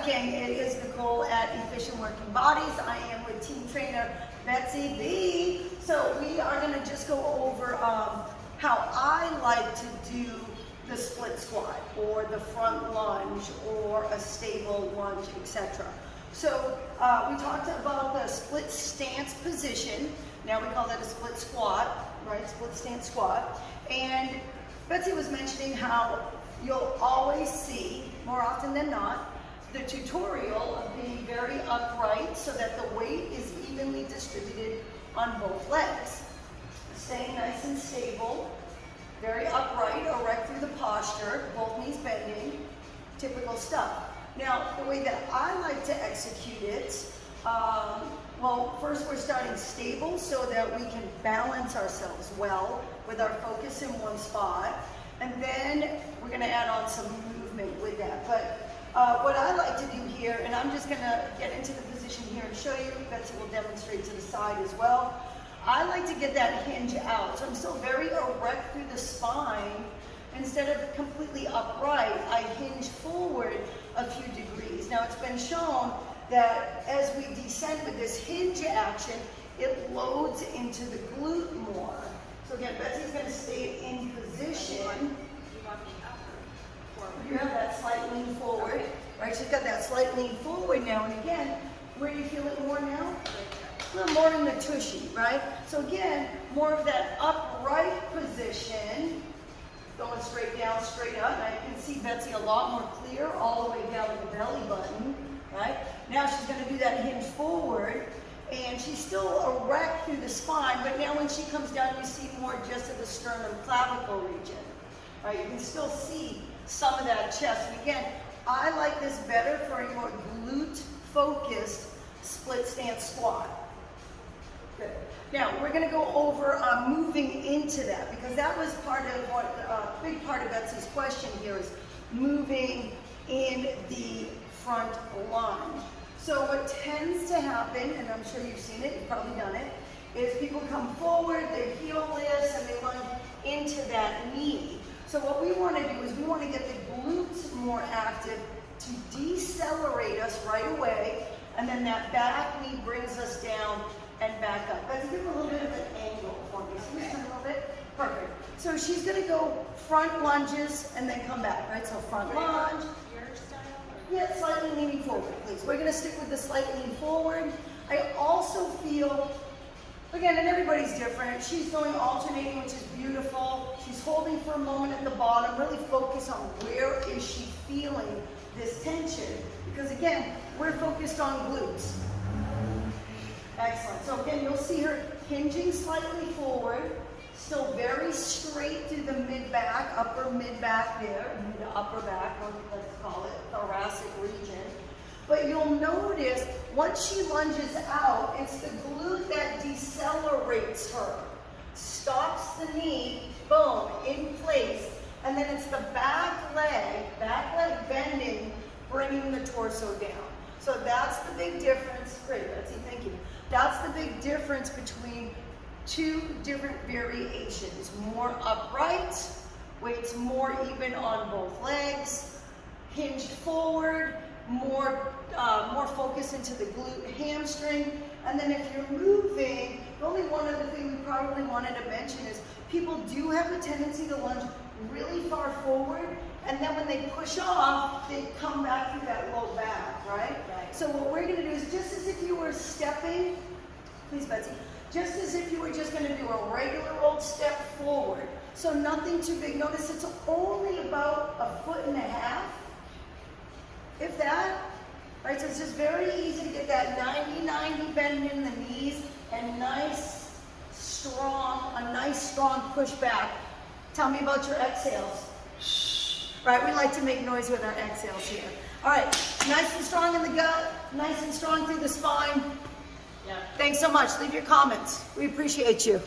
Gang. It is Nicole at Efficient Working Bodies. I am with team trainer Betsy B. So we are going to just go over how I like to do the split squat or the front lunge or a stable lunge, etc. So we talked about the split stance position. Now we call that a split squat, right? Split stance squat. And Betsy was mentioning how you'll always see, more often than not, the tutorial of being very upright so that the weight is evenly distributed on both legs. Staying nice and stable, very upright, erect through the posture, both knees bending, typical stuff. Now, the way that I like to execute it, well, first we're starting stable so that we can balance ourselves well with our focus in one spot. And then we're going to add on some movement with that. But what I like to do here, and I'm just going to get into the position here and show you, Betsy will demonstrate to the side as well. I like to get that hinge out. So I'm still very erect through the spine. Instead of completely upright, I hinge forward a few degrees. Now it's been shown that as we descend with this hinge action, it loads into the glute more. So again, Betsy's going to stay in position. You have that slight lean forward, right? She's got that slight lean forward now. And again, where do you feel it more now? A little more in the tushy, right? So again, more of that upright position, going straight down, straight up. And I can see Betsy a lot more clear all the way down to the belly button, right? Now she's going to do that hinge forward. And she's still erect through the spine, but now when she comes down, you see more just of the sternum clavicle region. Right? You can still see some of that chest. And again, I like this better for a more glute-focused split stance squat. Good. Now, we're going to go over moving into that, because that was part of what, a big part of Betsy's question here is moving in the front lunge. So what tends to happen, and I'm sure you've seen it, you've probably done it, is people come forward, their heel lifts, and they lunge into that knee. So what we want to do is we want to get the glutes more active to decelerate us right away, and then that back knee brings us down and back up. Let's give a little bit of an angle for me. So just turn a little bit. Perfect. So she's going to go front lunges and then come back, right? So front lunge. Yeah, slightly leaning forward, please. We're going to stick with the slight lean forward. I also feel, again, and everybody's different, she's going alternating, which is beautiful. She's holding for a moment at the bottom. Really focus on where is she feeling this tension. Because again, we're focused on glutes. Excellent. So again, you'll see her hinging slightly forward. Still very straight through the mid-back, upper mid-back there, mid-upper back, let's call it, thoracic region. But you'll notice, once she lunges out, it's the glute that decelerates her. Stops the knee, boom, in place. And then it's the back leg bending, bringing the torso down. So that's the big difference. Great, Betsy, thank you. That's the big difference between two different variations. More upright, weights more even on both legs, hinged forward, more focus into the glute hamstring. And then if you're moving, the only one other thing we probably wanted to mention is people do have a tendency to lunge really far forward, and then when they push off, they come back through that low back, right? So what we're going to do is just as if you were stepping, please Betsy, just as if you were just going to do a regular old step forward. So nothing too big. Notice it's only about 1.5 feet, if that. Right, so it's just very easy to get that 90-90 bend in the knees and a nice strong push back. Tell me about your exhales. Right, we like to make noise with our exhales here. All right, nice and strong in the gut, nice and strong through the spine. Yeah. Thanks so much. Leave your comments. We appreciate you.